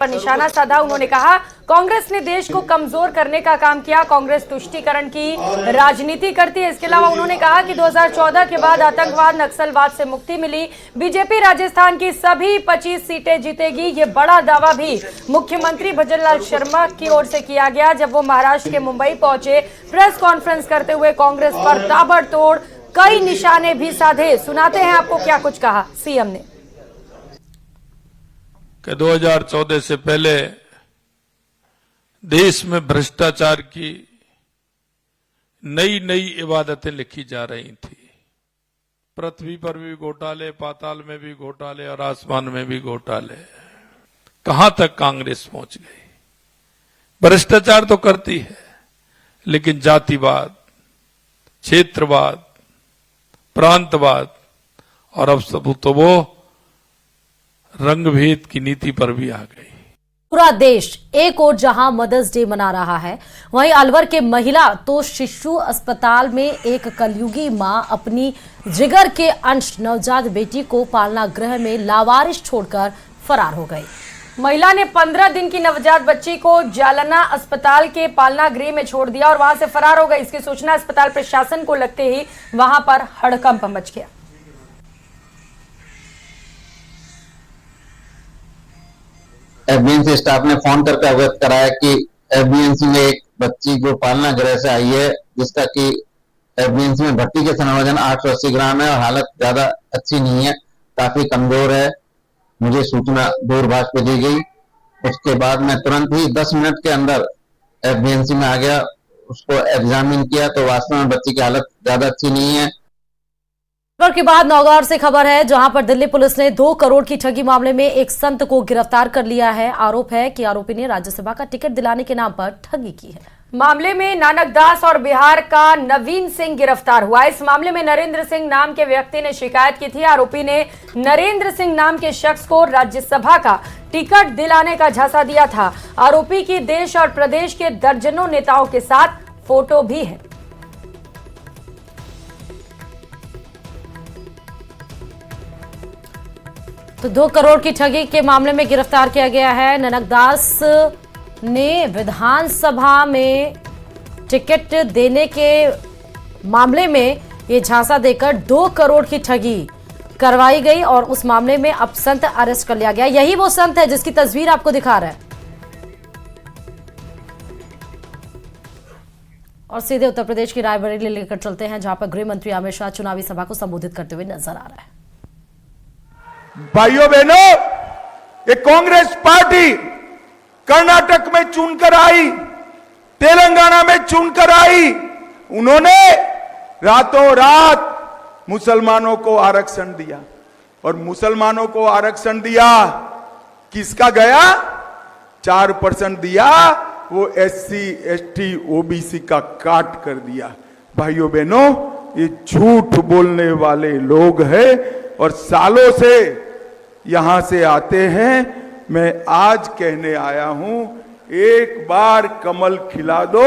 पर निशाना साधा। उन्होंने कहा कांग्रेस ने देश को कमजोर करने का काम किया, कांग्रेस तुष्टीकरण की राजनीति करती है। इसके अलावा उन्होंने कहा कि 2014 के बाद आतंकवाद नक्सलवाद से मुक्ति मिली, बीजेपी राजस्थान की सभी 25 सीटें जीतेगी। ये बड़ा दावा भी मुख्यमंत्री भजनलाल शर्मा की ओर से किया गया जब वो महाराष्ट्र के मुंबई पहुंचे। प्रेस कॉन्फ्रेंस करते हुए कांग्रेस पर ताबड़तोड़ कई निशाने भी साधे। सुनाते हैं आपको क्या कुछ कहा सीएम ने। कि 2014 से पहले देश में भ्रष्टाचार की नई नई इबादतें लिखी जा रही थी। पृथ्वी पर भी घोटाले, पाताल में भी घोटाले और आसमान में भी घोटाले। कहां तक कांग्रेस पहुंच गई? भ्रष्टाचार तो करती है, लेकिन जातिवाद, क्षेत्रवाद, प्रांतवाद और अब सब तो वो रंगभेद की नीति पर भी आ गई। पूरा देश एक ओर जहां मदर्स डे मना रहा है, वहीं अलवर के महिला तो शिशु अस्पताल में एक कलयुगी मां अपनी जिगर के अंश नवजात बेटी को पालना गृह में लावारिस छोड़कर फरार हो गई। महिला ने 15 दिन की नवजात बच्ची को जालना अस्पताल के पालना गृह में छोड़ दिया और वहां से फरार हो गई। इसकी सूचना अस्पताल प्रशासन को लगते ही वहां पर हड़कंप मच गया। एफबीएनसी स्टाफ ने फोन करके अवगत कराया कि एफबीएनसी में एक बच्ची जो पालना गृह से आई है, जिसका कि एफबीएनसी में भर्ती के समय वजन 880 ग्राम है और हालत ज्यादा अच्छी नहीं है, काफी कमजोर है। मुझे सूचना दूरभाष पे दी गई। उसके बाद मैं तुरंत ही 10 मिनट के अंदर एफबीएनसी में आ गया, उसको एग्जामिन किया तो वास्तव में बच्ची की हालत ज्यादा अच्छी नहीं है। के बाद नौगांव से खबर है, जहां पर दिल्ली पुलिस ने 2 करोड़ की ठगी मामले में एक संत को गिरफ्तार कर लिया है। आरोप है कि आरोपी ने राज्यसभा का टिकट दिलाने के नाम पर ठगी की है। मामले में नानक दास और बिहार का नवीन सिंह गिरफ्तार हुआ। इस मामले में नरेंद्र सिंह नाम के व्यक्ति ने शिकायत की थी। आरोपी ने नरेंद्र सिंह नाम के शख्स को राज्यसभा का टिकट दिलाने का झांसा दिया था। आरोपी की देश और प्रदेश के दर्जनों नेताओं के साथ फोटो भी है। तो 2 करोड़ की ठगी के मामले में गिरफ्तार किया गया है। नानक दास ने विधानसभा में टिकट देने के मामले में ये झांसा देकर 2 करोड़ की ठगी करवाई गई और उस मामले में अब संत अरेस्ट कर लिया गया। यही वो संत है जिसकी तस्वीर आपको दिखा रहा है। और सीधे उत्तर प्रदेश की रायबरेली लेकर चलते हैं, जहां पर गृह मंत्री अमित शाह चुनावी सभा को संबोधित करते हुए नजर आ रहा है। भाइयों बहनों, ये कांग्रेस पार्टी कर्नाटक में चुनकर आई, तेलंगाना में चुनकर आई। उन्होंने रातों रात मुसलमानों को आरक्षण दिया और मुसलमानों को आरक्षण दिया किसका गया? 4% दिया, वो SC, ST, OBC का काट कर दिया। भाइयों बहनों, ये झूठ बोलने वाले लोग हैं और सालों से यहां से आते हैं। मैं आज कहने आया हूं, एक बार कमल खिला दो,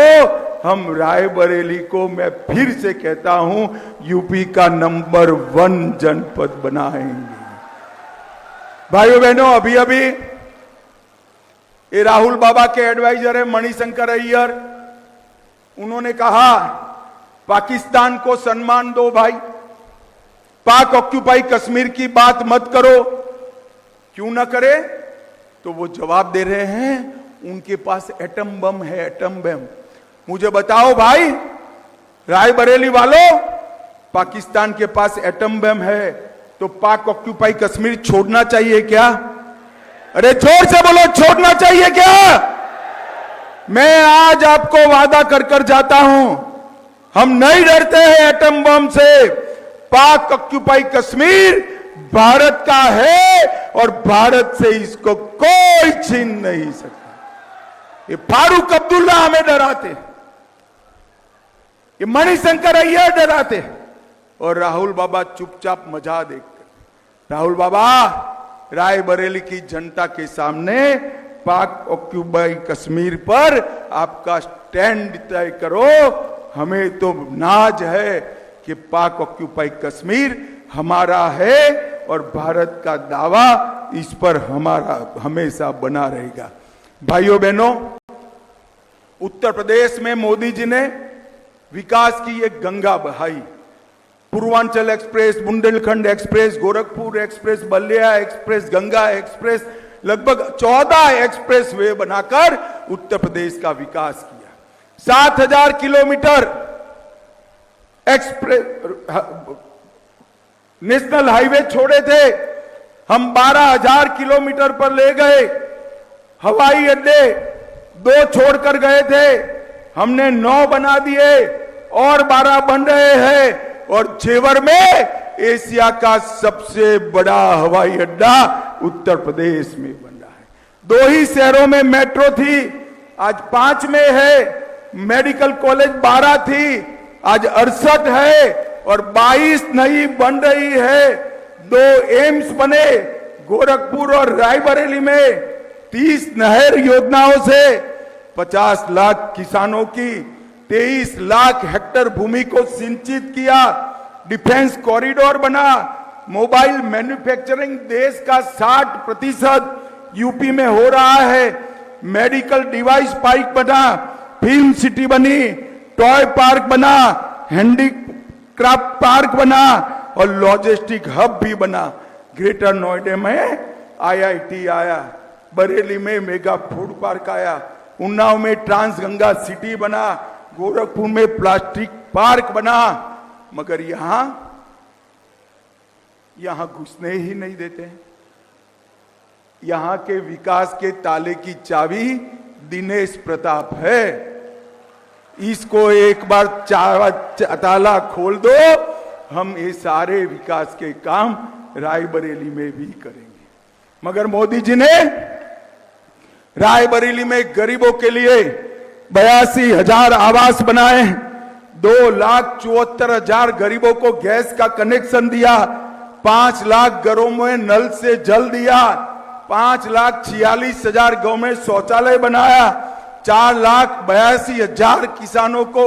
हम रायबरेली को मैं फिर से कहता हूं यूपी का नंबर 1 जनपद बनाएंगे। भाइयों बहनों, अभी अभी ये राहुल बाबा के एडवाइजर है मणिशंकर अय्यर, उन्होंने कहा पाकिस्तान को सम्मान दो भाई, पाक ऑक्यूपाई कश्मीर की बात मत करो। क्यों ना करे? तो वो जवाब दे रहे हैं उनके पास एटम बम है, एटम बम। मुझे बताओ भाई रायबरेली वालों, पाकिस्तान के पास एटम बम है तो पाक ऑक्यूपाई कश्मीर छोड़ना चाहिए क्या? अरे जोर से बोलो, छोड़ना चाहिए क्या? मैं आज आपको वादा कर कर जाता हूं, हम नहीं डरते हैं एटम बम से। पाक ऑक्यूपाई कश्मीर भारत का है और भारत से इसको कोई छीन नहीं सकता। ये फारूक अब्दुल्ला हमें डराते, ये मणिशंकर अय्यर डराते और राहुल बाबा चुपचाप मजा देखते। राहुल बाबा, रायबरेली की जनता के सामने पाक ऑक्यूपाई कश्मीर पर आपका स्टैंड तय करो। हमें तो नाज है कि पाक ऑक्यूपाई कश्मीर हमारा है और भारत का दावा इस पर हमारा हमेशा बना रहेगा। भाइयों बहनों, उत्तर प्रदेश में मोदी जी ने विकास की एक गंगा बहाई। Purvanchal express, Bundelkhand express, Gorakhpur express, Ballia express, Ganga express, लगभग 14 एक्सप्रेस वे बनाकर उत्तर प्रदेश का विकास किया। 7000 किलोमीटर एक्सप्रेस नेशनल हाईवे छोड़े थे, हम 12000 किलोमीटर पर ले गए। हवाई अड्डे 2 छोड़कर गए थे, हमने 9 बना दिए और 12 बन रहे हैं। और जेवर में एशिया का सबसे बड़ा हवाई अड्डा उत्तर प्रदेश में बन रहा है। 2 ही शहरों में मेट्रो थी, आज 5 में है। मेडिकल कॉलेज 12 थी, आज 68 है और 22 नई बन रही है। 2 एम्स बने गोरखपुर और रायबरेली में। 30 नहर योजनाओं से 50 लाख किसानों की 23 लाख हेक्टेयर भूमि को सिंचित किया। डिफेंस कॉरिडोर बना। मोबाइल मैन्युफैक्चरिंग देश का 60% यूपी में हो रहा है। मेडिकल डिवाइस पार्क बना, फिल्म सिटी बनी, टॉय पार्क बना, हैंडीक्राफ्ट पार्क बना और लॉजिस्टिक हब भी बना। ग्रेटर नोएडा में IIT आया, बरेली में मेगा फूड पार्क आया, उन्नाव में ट्रांस गंगा सिटी बना, गोरखपुर में प्लास्टिक पार्क बना। मगर यहां घुसने ही नहीं देते हैं। यहां के विकास के ताले की चाबी दिनेश प्रताप है। इसको एक बार ताला खोल दो, हम ये सारे विकास के काम रायबरेली में भी करेंगे। मगर मोदी जी ने रायबरेली में गरीबों के लिए 82,000 आवास बनाए, 2,74,000 गरीबों को गैस का कनेक्शन दिया, 5 लाख घरों में नल से जल दिया, 5,46,000 गांव में शौचालय बनाया, 4,82,000 किसानों को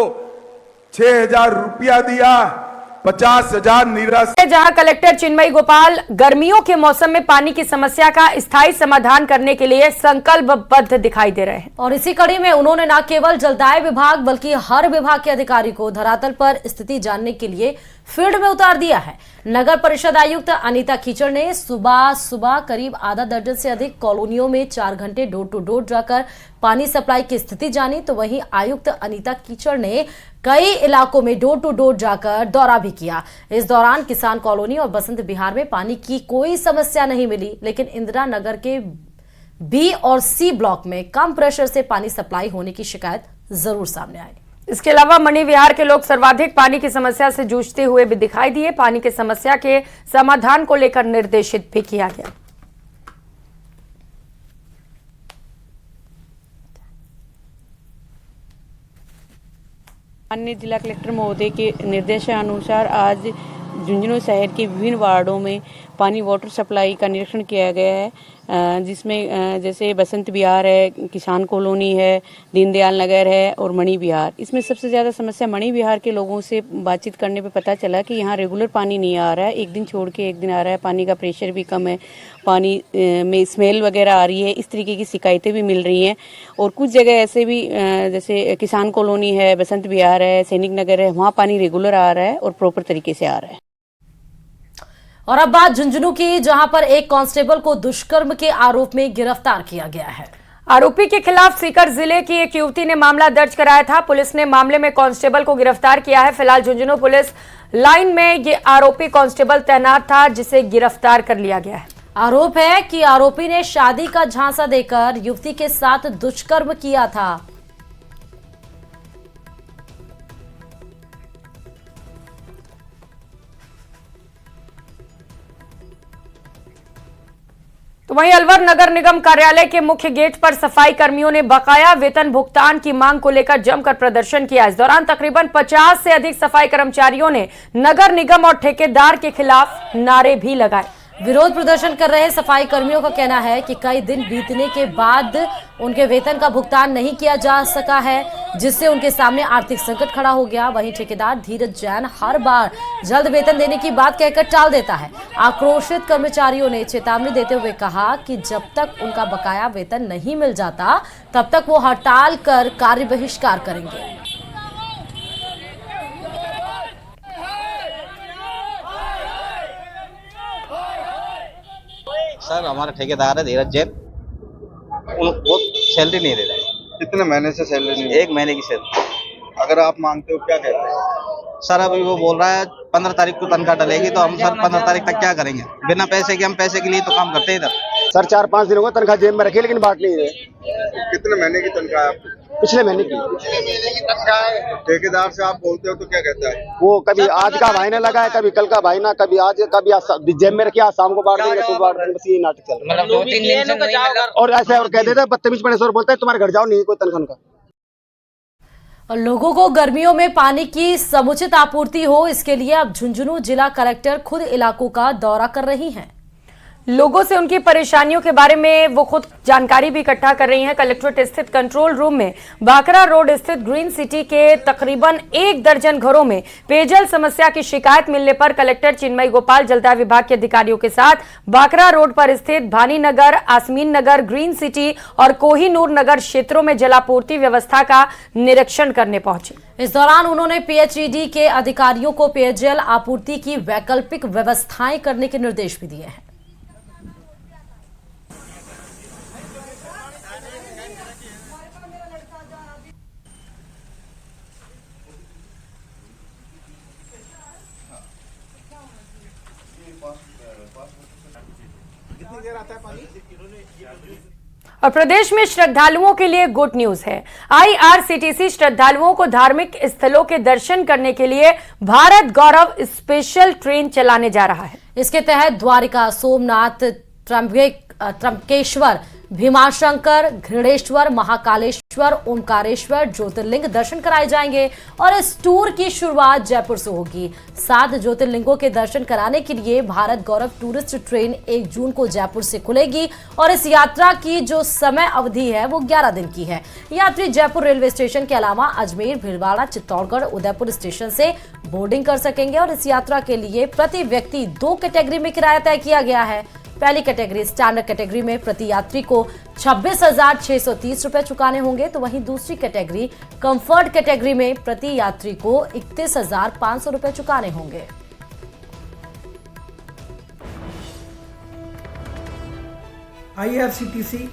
6,000 रुपया दिया, 50,000 निराश्रित। जहां कलेक्टर चिन्मयी गोपाल गर्मियों के मौसम में पानी की समस्या का स्थायी समाधान करने के लिए संकल्पबद्ध दिखाई दे रहे हैं। और इसी कड़ी में उन्होंने न केवल जलदाय विभाग बल्कि हर विभाग के अधिकारी को धरातल पर स्थिति जानने के लिए फील्ड में उतार दिया है। नगर परिषद आयुक्त अनीता कीचड़ ने सुबह करीब आधा दर्जन से अधिक कॉलोनियों में 4 घंटे डोर टू डोर जाकर पानी सप्लाई की स्थिति जानी, तो वहीं आयुक्त अनीता कीचड़ ने कई इलाकों में डोर टू डोर जाकर दौरा भी किया। इस दौरान किसान कॉलोनी और बसंत विहार में पानी की कोई समस्या नहीं मिली, लेकिन इंदिरा नगर के B और C ब्लॉक में कम प्रेशर से पानी सप्लाई होने की शिकायत जरूर सामने आई। इसके अलावा मणि विहार के लोग सर्वाधिक पानी की समस्या से जूझते हुए भी दिखाई दिए। पानी की समस्या के समाधान को लेकर निर्देशित भी किया गया। माननीय जिला कलेक्टर महोदय के निर्देशानुसार आज झुंझुनू शहर के विभिन्न वार्डों में पानी वाटर सप्लाई का निरीक्षण किया गया है, जिसमें जैसे बसंत विहार है, किसान कॉलोनी है, दीनदयाल नगर है और मणि विहार। इसमें सबसे ज़्यादा समस्या मणि विहार के लोगों से बातचीत करने पे पता चला कि यहाँ रेगुलर पानी नहीं आ रहा है, एक दिन छोड़ के एक दिन आ रहा है, पानी का प्रेशर भी कम है, पानी में स्मेल वगैरह आ रही है, इस तरीके की शिकायतें भी मिल रही हैं। और कुछ जगह ऐसे भी जैसे किसान कॉलोनी है, बसंत विहार है, सैनिक नगर है, वहाँ पानी रेगुलर आ रहा है और प्रॉपर तरीके से आ रहा है। और अब बात झुंझुनू की, जहां पर एक कांस्टेबल को दुष्कर्म के आरोप में गिरफ्तार किया गया है। आरोपी के खिलाफ सीकर जिले की एक युवती ने मामला दर्ज कराया था। पुलिस ने मामले में कांस्टेबल को गिरफ्तार किया है। फिलहाल झुंझुनू पुलिस लाइन में ये आरोपी कांस्टेबल तैनात था, जिसे गिरफ्तार कर लिया गया है। आरोप है कि आरोपी ने शादी का झांसा देकर युवती के साथ दुष्कर्म किया था। तो वहीं अलवर नगर निगम कार्यालय के मुख्य गेट पर सफाई कर्मियों ने बकाया वेतन भुगतान की मांग को लेकर जमकर प्रदर्शन किया। इस दौरान तकरीबन 50 से अधिक सफाई कर्मचारियों ने नगर निगम और ठेकेदार के खिलाफ नारे भी लगाए। विरोध प्रदर्शन कर रहे सफाई कर्मियों का कहना है कि कई दिन बीतने के बाद उनके वेतन का भुगतान नहीं किया जा सका है, जिससे उनके सामने आर्थिक संकट खड़ा हो गया। वहीं ठेकेदार धीरज जैन हर बार जल्द वेतन देने की बात कहकर टाल देता है। आक्रोशित कर्मचारियों ने चेतावनी देते हुए कहा कि जब तक उनका बकाया वेतन नहीं मिल जाता तब तक वो हड़ताल कर कार्य बहिष्कार करेंगे। सर हमारा ठेकेदार है धीरज जैन, वो सैलरी नहीं दे रहे। कितने महीने से सैलरी नहीं? 1 महीने की सैलरी। अगर आप मांगते हो क्या कहते हैं? सर अभी वो बोल रहा है 15 तारीख को तनख्वाह डलेगी, तो हम सर 15 तारीख तक क्या करेंगे? बिना पैसे के, हम पैसे के लिए तो काम करते हैं इधर। सर 4-5 दिन हो गए तनख्वाह जेब में रखी लेकिन बांट नहीं रहे। कितने महीने की तनख्वाह है आपकी? पिछले महीने की। ठेकेदार से आप बोलते हो तो क्या कहता है? वो कभी आज का भाई ने लगा है, कभी कल का भाई ना, कभी आज जेब में रखी, आज शाम को बांट देंगे, सुबह बांट देंगे, बस यही नाटक चल रहा है। 2-3 दिन से नहीं मिला। और ऐसे और कह देते हैं बदतमीज पने से, बोलते हैं तुम्हारे घर जाओ, नहीं कोई तनख्वाह का। और लोगों को गर्मियों में पानी की समुचित आपूर्ति हो, इसके लिए अब झुंझुनू जिला कलेक्टर खुद इलाकों का दौरा कर रही हैं। लोगों से उनकी परेशानियों के बारे में वो खुद जानकारी भी इकट्ठा कर रही हैं। कलेक्ट्रेट स्थित कंट्रोल रूम में बाकरा रोड स्थित ग्रीन सिटी के तकरीबन 1 दर्जन घरों में पेयजल समस्या की शिकायत मिलने पर कलेक्टर चिन्मय गोपाल जलदाय विभाग के अधिकारियों के साथ बाकरा रोड पर स्थित भानी नगर, आसमीन नगर, ग्रीन सिटी और कोहिनूर नगर क्षेत्रों में जलापूर्ति व्यवस्था का निरीक्षण करने पहुंचे। इस दौरान उन्होंने पीएचईडी के अधिकारियों को पेयजल आपूर्ति की वैकल्पिक व्यवस्थाएं करने के निर्देश भी दिए हैं। और प्रदेश में श्रद्धालुओं के लिए गुड न्यूज है। आईआरसीटीसी श्रद्धालुओं को धार्मिक स्थलों के दर्शन करने के लिए भारत गौरव स्पेशल ट्रेन चलाने जा रहा है। इसके तहत द्वारिका, सोमनाथ, त्र्यंबकेश्वर, भीमाशंकर, घृणेश्वर, महाकालेश्वर, ओमकारेश्वर ज्योतिर्लिंग दर्शन कराए जाएंगे और इस टूर की शुरुआत जयपुर से होगी। 7 ज्योतिर्लिंगों के दर्शन कराने के लिए भारत गौरव टूरिस्ट ट्रेन 1 जून को जयपुर से खुलेगी और इस यात्रा की जो समय अवधि है वो 11 दिन की है। यात्री जयपुर रेलवे स्टेशन के अलावा अजमेर, भीलवाड़ा, चित्तौड़गढ़, उदयपुर स्टेशन से बोर्डिंग कर सकेंगे और इस यात्रा के लिए प्रति व्यक्ति 2 कैटेगरी में किराया तय किया गया है। पहली कैटेगरी स्टैंडर्ड कैटेगरी में प्रति यात्री को 26,630 रुपए चुकाने होंगे, तो वहीं दूसरी कैटेगरी कंफर्ट कैटेगरी में प्रति यात्री को 31,500 रुपए चुकाने होंगे। आईआरसीटीसी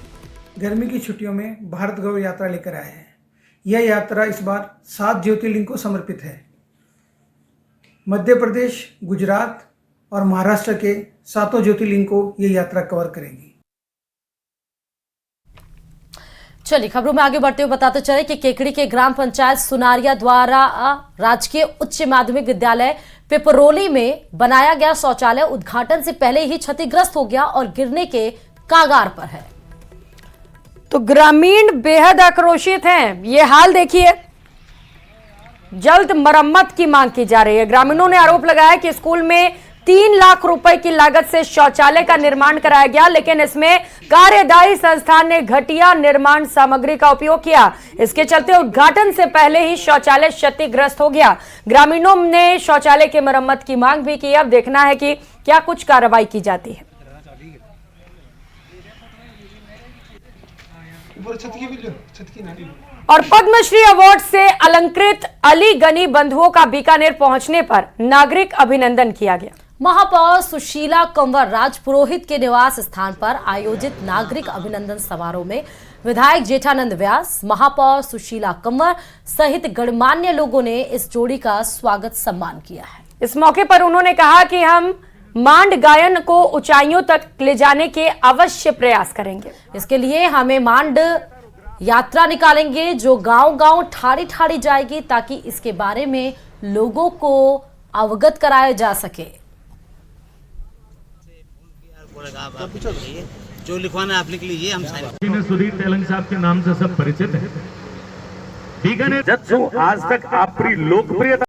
गर्मी की छुट्टियों में भारत गौरव यात्रा लेकर आया है। यह यात्रा इस बार 7 ज्योतिर्लिंग को समर्पित है। मध्य प्रदेश, गुजरात और महाराष्ट्र के 7 ज्योतिर्लिंग को यह यात्रा कवर करेगी। चलिए खबरों में आगे बढ़ते हुए बताते चले कि केकड़ी के ग्राम पंचायत सुनारिया द्वारा राजकीय उच्च माध्यमिक विद्यालय पिपरोली में बनाया गया शौचालय उद्घाटन से पहले ही क्षतिग्रस्त हो गया और गिरने के कागार पर है। तो ग्रामीण बेहद आक्रोशित हैं। ये हाल देखिए, जल्द मरम्मत की मांग की जा रही है। ग्रामीणों ने आरोप लगाया कि स्कूल में 3 लाख रुपए की लागत से शौचालय का निर्माण कराया गया, लेकिन इसमें कार्यदायी संस्थान ने घटिया निर्माण सामग्री का उपयोग किया। इसके चलते उद्घाटन से पहले ही शौचालय क्षतिग्रस्त हो गया। ग्रामीणों ने शौचालय की मरम्मत की मांग भी की। अब देखना है कि क्या कुछ कार्रवाई की जाती है। और पद्मश्री अवार्ड से अलंकृत अली गनी बंधुओं का बीकानेर पहुंचने पर नागरिक अभिनंदन किया गया। महापौर सुशीला कंवर राजपुरोहित के निवास स्थान पर आयोजित नागरिक अभिनंदन समारोह में विधायक जेठानंद व्यास, महापौर सुशीला कंवर सहित गणमान्य लोगों ने इस जोड़ी का स्वागत सम्मान किया है। इस मौके पर उन्होंने कहा कि हम मांड गायन को ऊंचाइयों तक ले जाने के अवश्य प्रयास करेंगे। इसके लिए हमें मांड यात्रा निकालेंगे जो गांव-गांव, ठाड़ी-ठाड़ी जाएगी ताकि इसके बारे में लोगों को अवगत कराया जा सके। जो लिखवाना आप लिख लीजिए, हम सुधीर तेलंग साहब के नाम से सब परिचित है। ठीक है, आज तक आपकी लोकप्रियता